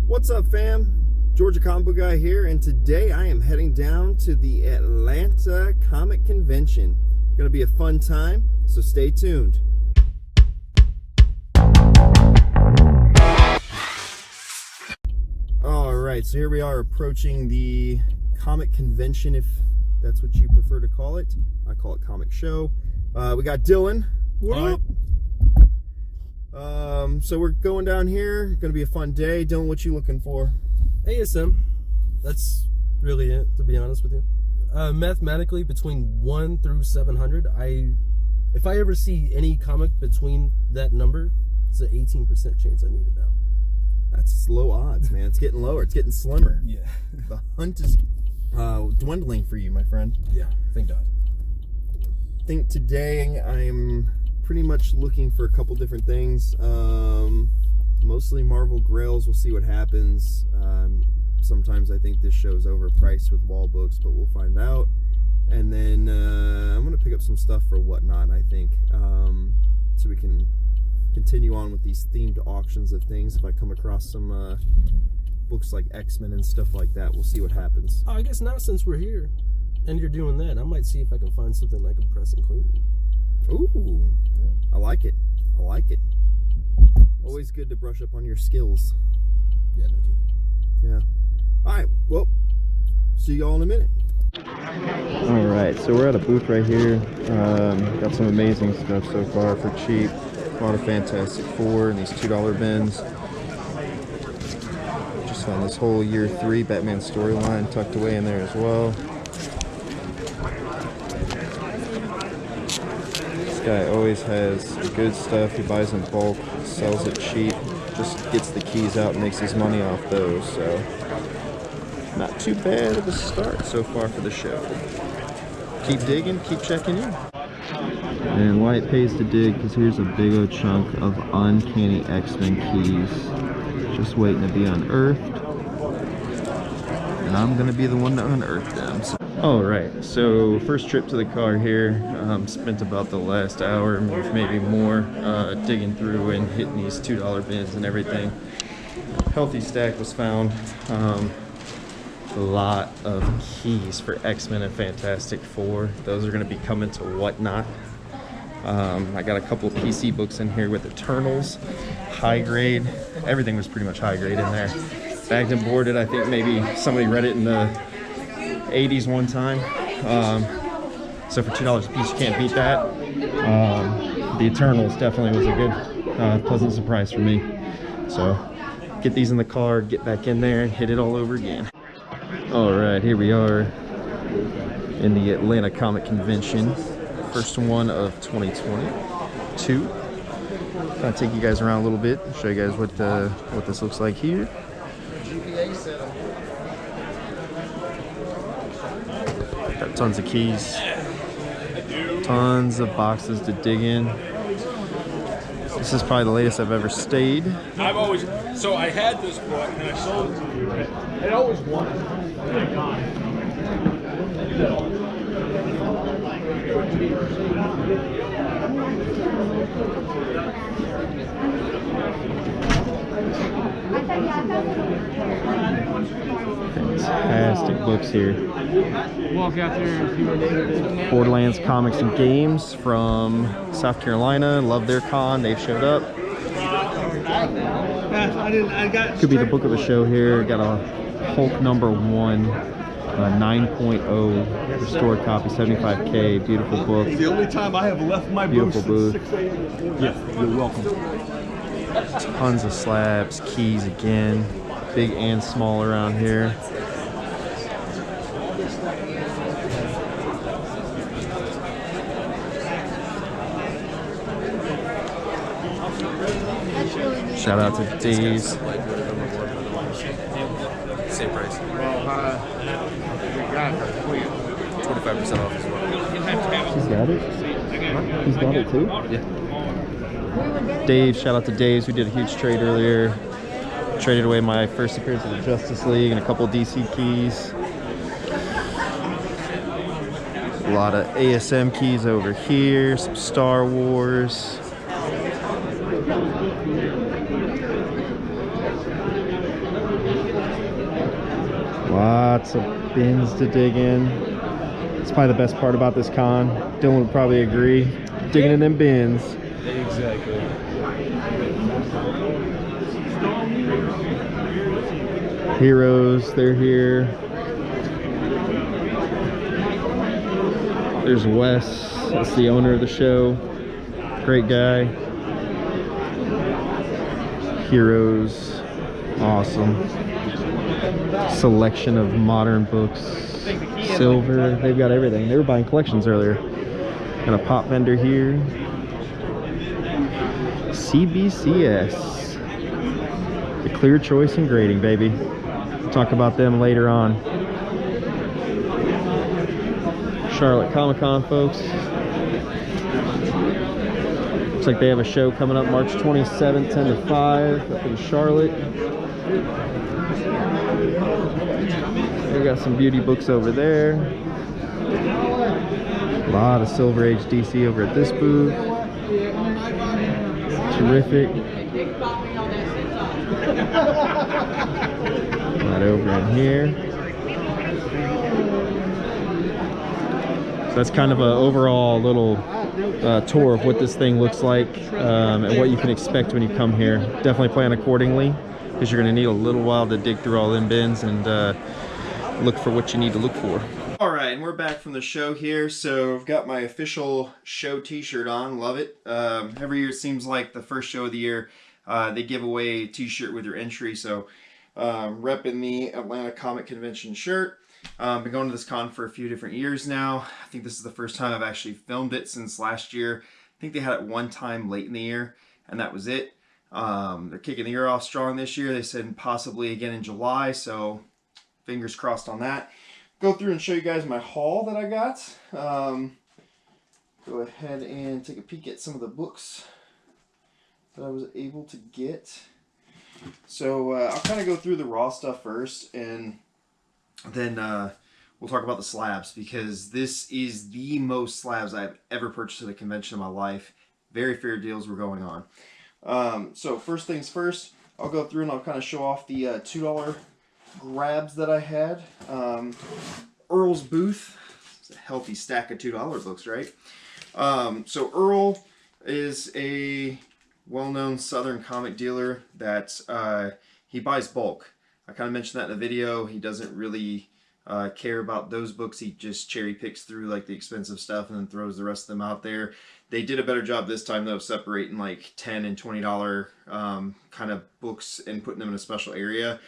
What's up, fam? Georgia Comic Book Guy here, and today I am heading down to the Atlanta Comic Convention. Gonna be a fun time, so stay tuned. Alright, so here we are approaching the comic convention, if that's what you prefer to call it. I call it comic show. We got Dylan. What up? So we're going down here. Gonna be a fun day. Dylan, what you looking for? ASM. That's really it, to be honest with you. Mathematically, between 1 through 700, if I ever see any comic between that number, it's an 18% chance I need it now. That's low odds, man. It's getting lower. It's getting slimmer. Yeah. The hunt is dwindling for you, my friend. Yeah, thank God. I think today I'm pretty much looking for a couple different things. Mostly Marvel Grails. We'll see what happens. Sometimes I think this show's overpriced with wall books, but we'll find out. And then I'm going to pick up some stuff for Whatnot, I think, so we can continue on with these themed auctions of things. If I come across some books like X-Men and stuff like that, we'll see what happens. I guess now, since we're here and you're doing that, I might see if I can find something I can press and clean. Ooh, yeah. I like it. I like it. Always good to brush up on your skills. Yeah, no kidding. Yeah. Alright, well, see y'all in a minute. Alright, so we're at a booth right here. Got some amazing stuff so far for cheap. Bought a Fantastic Four and these $2 bins. Just found this whole year 3 Batman storyline tucked away in there as well. This guy always has good stuff. He buys in bulk, sells it cheap, just gets the keys out and makes his money off those. So not too bad of a start so far for the show. Keep digging, keep checking in. And why it pays to dig, because here's a big old chunk of uncanny X-Men keys just waiting to be unearthed. And I'm going to be the one to unearth them. So. Alright, so first trip to the car here. Spent about the last hour, maybe more, digging through and hitting these $2 bins and everything. Healthy stack was found. A lot of keys for X-Men and Fantastic Four. Those are going to be coming to Whatnot. I got a couple of PC books in here with Eternals, high grade. Everything was pretty much high grade in there. Bagged and boarded. I think maybe somebody read it in the 80s one time. So for $2 a piece, you can't beat that. The Eternals definitely was a good, pleasant surprise for me. So get these in the car, get back in there, and hit it all over again. All right, here we are in the Atlanta Comic Convention. First one of 2022. Kind of take you guys around a little bit, show you guys what this looks like here. Got tons of keys, tons of boxes to dig in. This is probably the latest I've ever stayed. So I had this book and I sold it to you, right? I always wanted it. Fantastic books here. Walk out there and see what they do. Borderland Comics and Games from South Carolina. Love their con. They've showed up. Could be the book of the show here. Got a Hulk #1. 9.0 restored copy, 75K. Beautiful book. The only time I have left my beautiful booth. 6 a.m. Yeah, you're welcome. Tons of slabs, keys again, big and small around here. Shout out to Dave's. Same price. 25% off as well. He's got it? He's got it too? Yeah. Dave, shout out to Dave's. We did a huge trade earlier. Traded away my first appearance of the Justice League and a couple DC keys. A lot of ASM keys over here, some Star Wars. Lots of bins to dig in. It's probably the best part about this con. Dylan would probably agree. Digging in them bins. Exactly. Heroes, they're here. There's Wes. That's the owner of the show. Great guy. Heroes. Awesome. Selection of modern books. Silver. They've got everything. They were buying collections earlier. Got a pop vendor here. CBCS. The clear choice and grading, baby. We'll talk about them later on. Charlotte Comic-Con, folks. Looks like they have a show coming up March 27th, 10 to 5 up in Charlotte. They got some beauty books over there. A lot of Silver Age DC over at this booth. Terrific. Right over in here. So that's kind of an overall little tour of what this thing looks like and what you can expect when you come here. Definitely plan accordingly, because you're going to need a little while to dig through all them bins and look for what you need to look for. All right, and we're back from the show here. So I've got my official show t-shirt on. Love it. Every year it seems like the first show of the year they give away a t-shirt with your entry. So repping the Atlanta Comic Convention shirt. Been going to this con for a few different years now. I think this is the first time I've actually filmed it since last year. I think they had it one time late in the year, and that was it. They're kicking the year off strong this year. They said possibly again in July, so fingers crossed on that. Go through and show you guys my haul that I got. Go ahead and take a peek at some of the books that I was able to get. So I'll kind of go through the raw stuff first, and then we'll talk about the slabs, because this is the most slabs I've ever purchased at a convention in my life. Very fair deals were going on. So first things first, I'll go through and I'll kind of show off the $2 grabs that I had. Earl's booth. It's a healthy stack of $2 books, right? So Earl is a well-known Southern comic dealer that he buys bulk. I kind of mentioned that in the video. He doesn't really care about those books. He just cherry picks through like the expensive stuff and then throws the rest of them out there. They did a better job this time though of separating like $10 and $20 kind of books and putting them in a special area.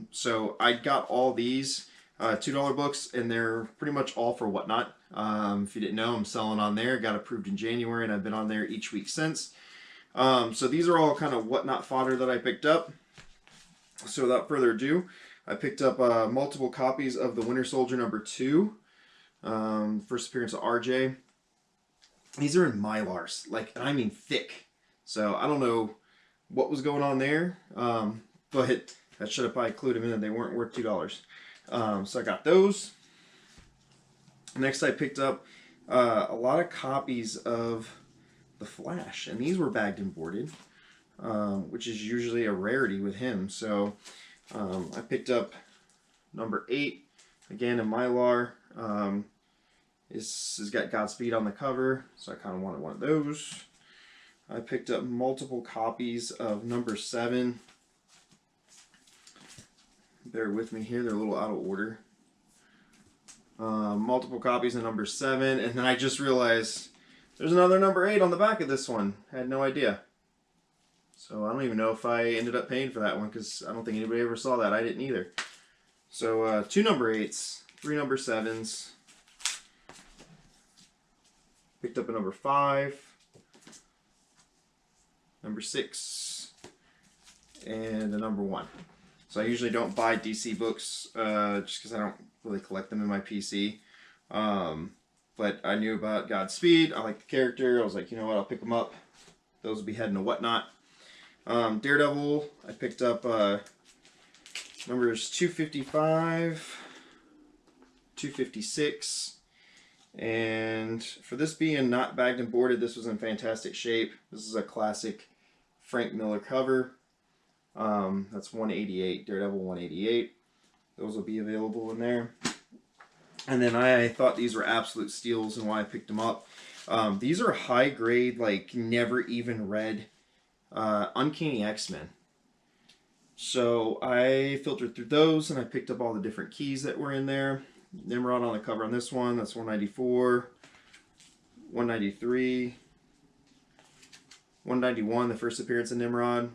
So I got all these $2 books, and they're pretty much all for Whatnot. If you didn't know, I'm selling on there. Got approved in January, and I've been on there each week since. So these are all kind of Whatnot fodder that I picked up. So without further ado, I picked up multiple copies of the Winter Soldier #2. First appearance of RJ. These are in Mylars, like, and I mean thick. So I don't know what was going on there, but that should have probably clued them in that they weren't worth $2. So I got those. Next I picked up a lot of copies of The Flash, and these were bagged and boarded, which is usually a rarity with him. So I picked up #8, again in Mylar. This has got Godspeed on the cover, so I kind of wanted one of those. I picked up multiple copies of #7. Bear with me here, they're a little out of order. Multiple copies of #7, and then I just realized there's another #8 on the back of this one. I had no idea. So I don't even know if I ended up paying for that one, because I don't think anybody ever saw that. I didn't either. So 2 #8s, 3 #7s. Picked up a #5, #6, and a #1. So I usually don't buy DC books just because I don't really collect them in my PC. But I knew about Godspeed. I like the character. I was like, you know what, I'll pick them up. Those will be heading to Whatnot. Daredevil, I picked up numbers 255, 256. And for this being not bagged and boarded, this was in fantastic shape. This is a classic Frank Miller cover. That's 188, Daredevil 188. Those will be available in there. And then I thought these were absolute steals and why I picked them up. These are high grade, like never even read Uncanny X-Men. So I filtered through those and I picked up all the different keys that were in there. Nimrod on the cover on this one, that's 194, 193, 191, the first appearance of Nimrod.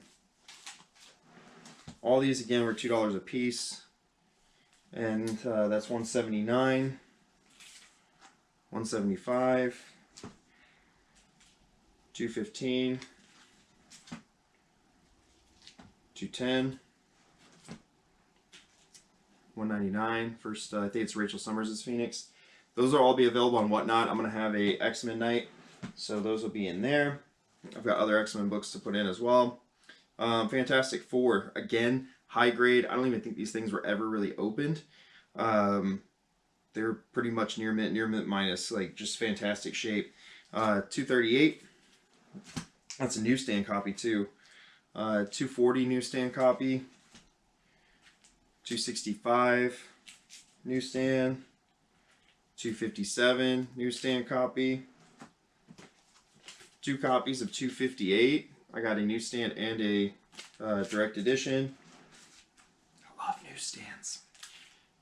All these again were $2 a piece. And that's 179, 175, 215, 210, 199. First, I think it's Rachel Summers' Phoenix. Those will all be available on Whatnot. I'm going to have a X-Men night, so those will be in there. I've got other X-Men books to put in as well. Fantastic Four, again, high grade. I don't even think these things were ever really opened. They're pretty much near mint minus, like just fantastic shape. 238. That's a newsstand copy too. 240 newsstand copy. 265 newsstand. 257 newsstand copy. 2 copies of 258. I got a newsstand and a direct edition. I love newsstands.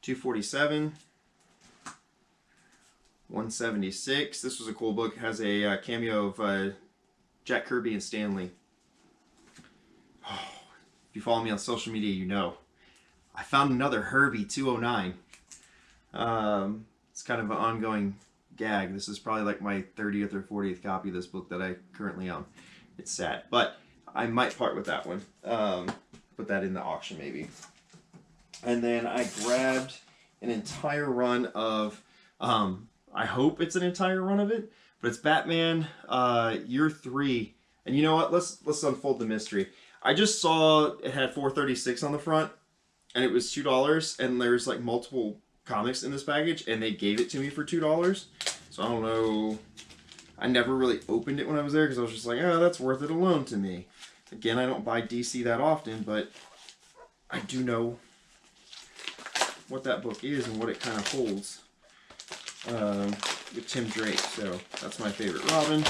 247. 176. This was a cool book. It has a cameo of Jack Kirby and Stan Lee. Oh, if you follow me on social media, you know. I found another Herbie 209. It's kind of an ongoing gag. This is probably like my 30th or 40th copy of this book that I currently own. It's sad, but I might part with that one. Put that in the auction maybe. And then I grabbed an entire run of, I hope it's an entire run of it, but it's Batman Year 3. And you know what? Let's unfold the mystery. I just saw it had 436 on the front, and it was $2, and there's like multiple comics in this package, and they gave it to me for $2. So I don't know. I never really opened it when I was there because I was just like, oh, that's worth it alone to me. Again, I don't buy DC that often, but I do know what that book is and what it kind of holds with Tim Drake. So that's my favorite Robin.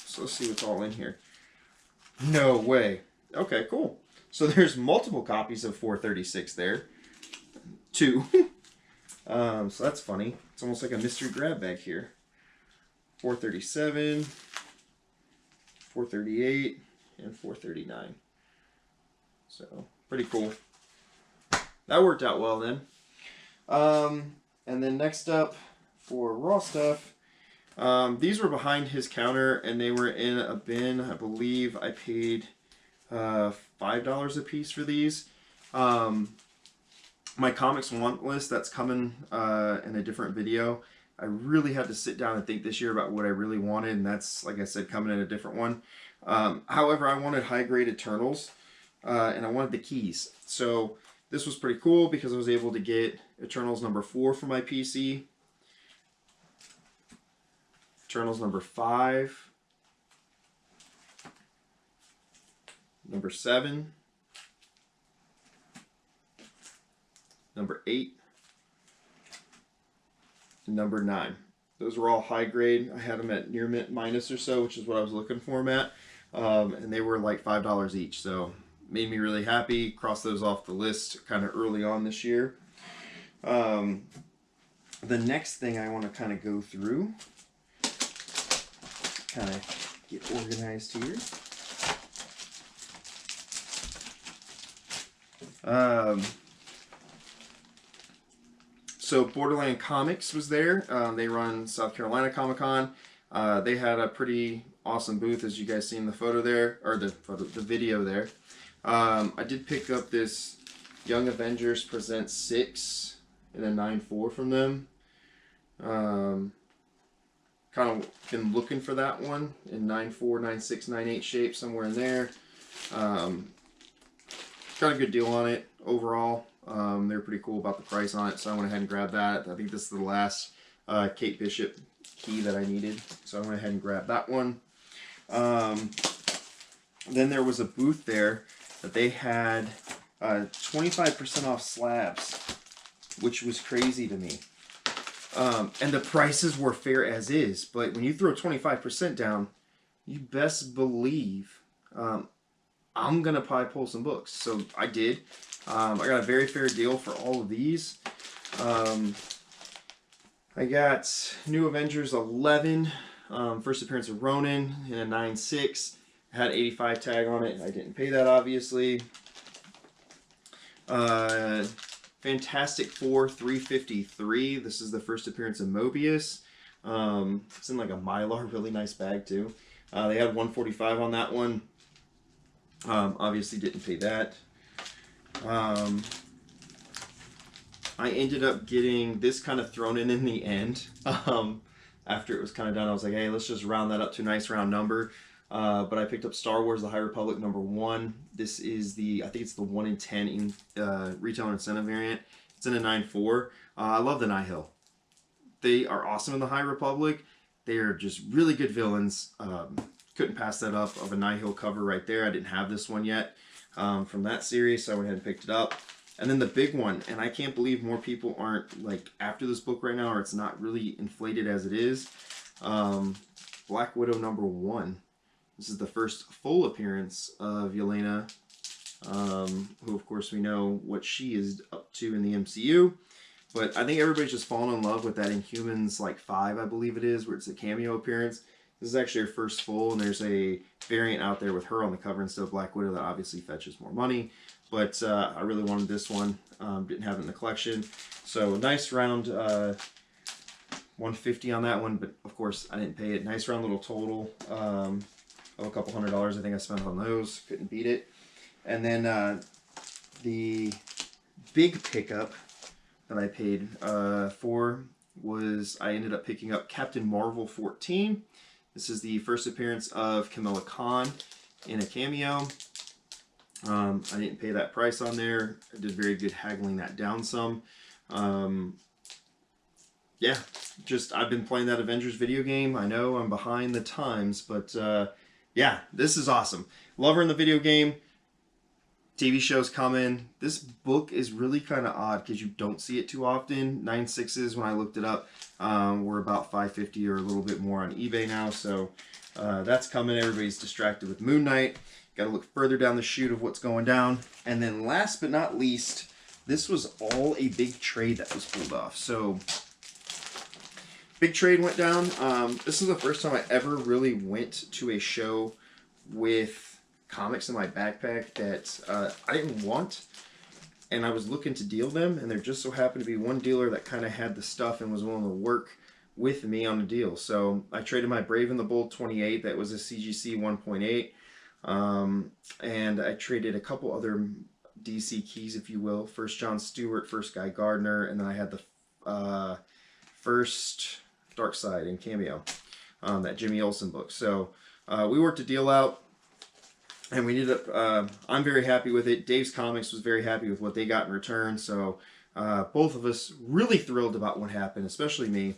So let's see what's all in here. No way. Okay, cool. So there's multiple copies of 436 there. 2. So that's funny. It's almost like a mystery grab bag here. 437, 438, and 439. So pretty cool. That worked out well then. And then next up for raw stuff, these were behind his counter and they were in a bin. I believe I paid $5 a piece for these. My comics want list that's coming in a different video. I really had to sit down and think this year about what I really wanted, and that's, like I said, coming in a different one. However, I wanted high-grade Eternals, and I wanted the keys. So this was pretty cool because I was able to get Eternals number 4 for my PC, Eternals number 5, number 7, number 8, and number 9. Those were all high grade. I had them at near mint minus or so, which is what I was looking for them at. And they were like $5 each, so made me really happy. Crossed those off the list kind of early on this year. The next thing I want to kind of go through, kind of get organized here. So Borderland Comics was there. They run South Carolina Comic-Con. They had a pretty awesome booth, as you guys seen the photo there, or the video there. I did pick up this Young Avengers Present 6 in a 9.4 from them. Kind of been looking for that one in 9.4, 9.6, 9.8 shape, somewhere in there. Got a good deal on it overall. They were pretty cool about the price on it, so I went ahead and grabbed that. I think this is the last Kate Bishop key that I needed, so I went ahead and grabbed that one. Then there was a booth there that they had 25% off slabs, which was crazy to me. And the prices were fair as is, but when you throw 25% down, you best believe I'm gonna probably pull some books. So I did. I got a very fair deal for all of these. I got New Avengers 11, first appearance of Ronin in a 9.6. Had 85 tag on it. I didn't pay that, obviously. Fantastic Four 353. This is the first appearance of Mobius. It's in like a Mylar, really nice bag too. They had 145 on that one. Obviously didn't pay that. I ended up getting this kind of thrown in the end. After it was kind of done, I was like, hey, let's just round that up to a nice round number. But I picked up Star Wars The High Republic #1. This is the, I think it's the 1 in 10 in retail incentive variant. It's in a 9.4. I love the Nihil. They are awesome in The High Republic. They are just really good villains. Couldn't pass that up of a Nihil cover right there. I didn't have this one yet from that series, so I went ahead and picked it up. And then the big one, and I can't believe more people aren't like after this book right now, or it's not really inflated as it is. Black Widow #1. This is the first full appearance of Yelena, who of course we know what she is up to in the MCU. But I think everybody's just fallen in love with that Inhumans like 5, I believe it is, where it's a cameo appearance. This is actually her first full, and there's a variant out there with her on the cover instead of Black Widow that obviously fetches more money. But I really wanted this one. Didn't have it in the collection. So nice round 150 on that one, but of course I didn't pay it. Nice round little total of a couple $100 I think I spent on those. Couldn't beat it. And then the big pickup that I paid for was I ended up picking up Captain Marvel 14. This is the first appearance of Kamala Khan in a cameo. I didn't pay that price on there. I did very good haggling that down some. Yeah, just I've been playing that Avengers video game. I know I'm behind the times, but yeah, this is awesome. Love her in the video game. TV shows coming. This book is really kind of odd because you don't see it too often. 9.6s when I looked it up were about $5.50 or a little bit more on eBay now. So that's coming. Everybody's distracted with Moon Knight. Got to look further down the chute of what's going down. And then last but not least, this was all a big trade that was pulled off. So big trade went down. This is the first time I ever really went to a show with comics in my backpack that I didn't want. And I was looking to deal them. And there just so happened to be one dealer that kind of had the stuff and was willing to work with me on a deal. So I traded my Brave and the Bold 28. That was a CGC 1.8. And I traded a couple other DC keys, if you will. First John Stewart, first Guy Gardner, and then I had the first Darkseid in cameo, that Jimmy Olsen book. So we worked a deal out, and we ended up, I'm very happy with it. Dave's Comics was very happy with what they got in return. So both of us really thrilled about what happened, especially me.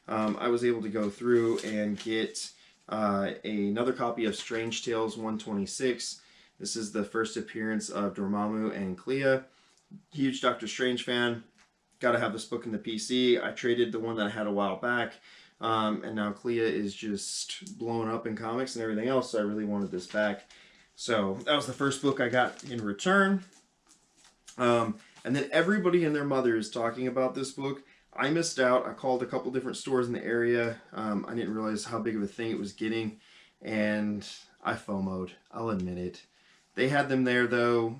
I was able to go through and get another copy of Strange Tales 126. This is the first appearance of Dormammu and Clea. Huge Doctor Strange fan. Got to have this book in the PC. I traded the one that I had a while back. And now Clea is just blowing up in comics and everything else. So I really wanted this back. So that was the first book I got in return. And then everybody and their mother is talking about this book. I missed out. I called a couple different stores in the area. I didn't realize how big of a thing it was getting. And I FOMO'd. I'll admit it. They had them there, though,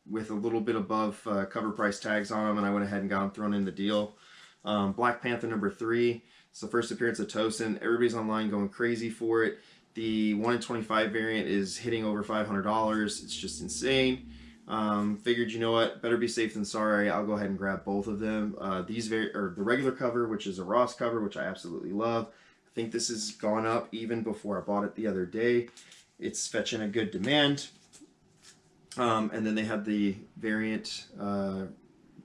with a little bit above cover price tags on them. And I went ahead and got them thrown in the deal. Black Panther #3. It's the first appearance of Tosin. Everybody's online going crazy for it. The 1 in 25 variant is hitting over $500. It's just insane. Figured, you know what, better be safe than sorry. I'll go ahead and grab both of them. The regular cover, which is a Ross cover, which I absolutely love. I think this has gone up even before I bought it the other day. It's fetching a good demand. And then they had the variant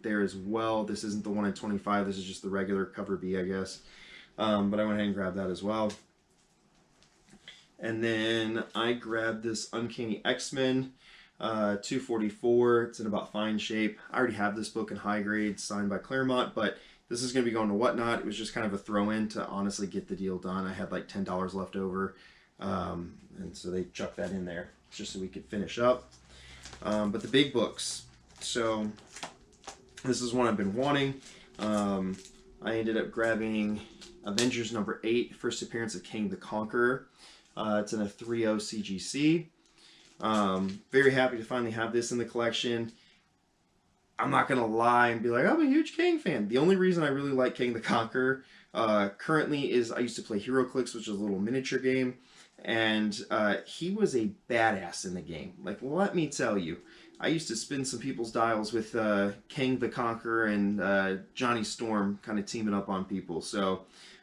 there as well. This isn't the 1 in 25. This is just the regular cover B, I guess. But I went ahead and grabbed that as well. And then I grabbed this Uncanny X-Men $244. It's in about fine shape. I already have this book in high grade, signed by Claremont, but this is going to be going to Whatnot. It was just kind of a throw-in to honestly get the deal done. I had like $10 left over, and so they chucked that in there just so we could finish up. But the big books. So this is one I've been wanting. I ended up grabbing Avengers number 8, first appearance of King the Conqueror. It's in a 3.0 CGC. Very happy to finally have this in the collection. I'm not going to lie and be like, I'm a huge King fan. The only reason I really like King the Conqueror currently is I used to play HeroClix, which is a little miniature game. And he was a badass in the game. Like, let me tell you. I used to spin some people's dials with King the Conqueror and Johnny Storm kind of teaming up on people. So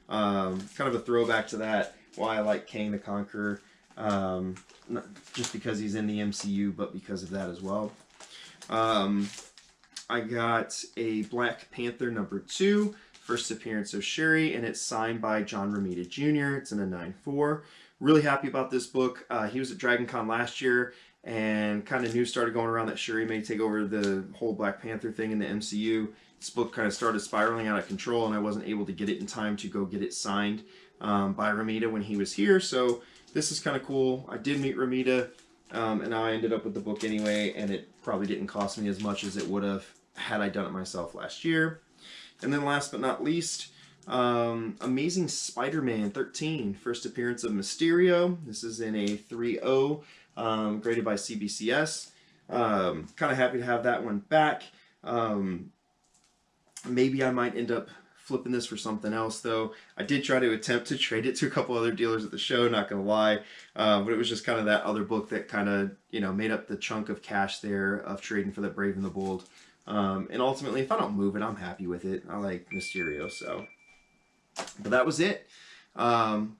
kind of a throwback to that, why I like King the Conqueror. Not just because he's in the MCU, but because of that as well. I got a Black Panther number 2, first appearance of Shuri, and it's signed by John Romita Jr. It's in a 9.4. Really happy about this book. He was at Dragon Con last year, and kind of news started going around that Shuri may take over the whole Black Panther thing in the MCU. This book kind of started spiraling out of control, and I wasn't able to get it in time to go get it signed by Romita when he was here. So this is kind of cool. I did meet Romita, and now I ended up with the book anyway, and it probably didn't cost me as much as it would have had I done it myself last year. And then last but not least, Amazing Spider-Man 13, first appearance of Mysterio. This is in a 3.0, graded by CBCS. Kind of happy to have that one back. Maybe I might end up flipping this for something else, though. I did try to attempt to trade it to a couple other dealers at the show, not gonna lie, but it was just kind of that other book that kind of, you know, made up the chunk of cash there of trading for the Brave and the Bold. And ultimately, if I don't move it, I'm happy with it. I like Mysterio, so. But that was it.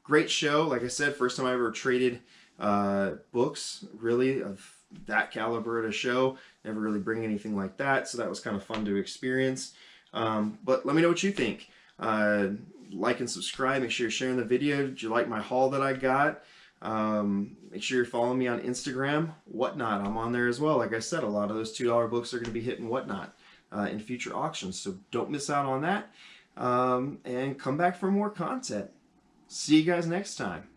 Great show. Like I said, first time I ever traded books, really, of that caliber at a show. Never really bring anything like that, so that was kind of fun to experience. But let me know what you think. Like and subscribe. Make sure you're sharing the video. Did you like my haul that I got? Make sure you're following me on Instagram, Whatnot. I'm on there as well. Like I said, a lot of those $2 books are going to be hitting Whatnot in future auctions, so don't miss out on that. And come back for more content. See you guys next time.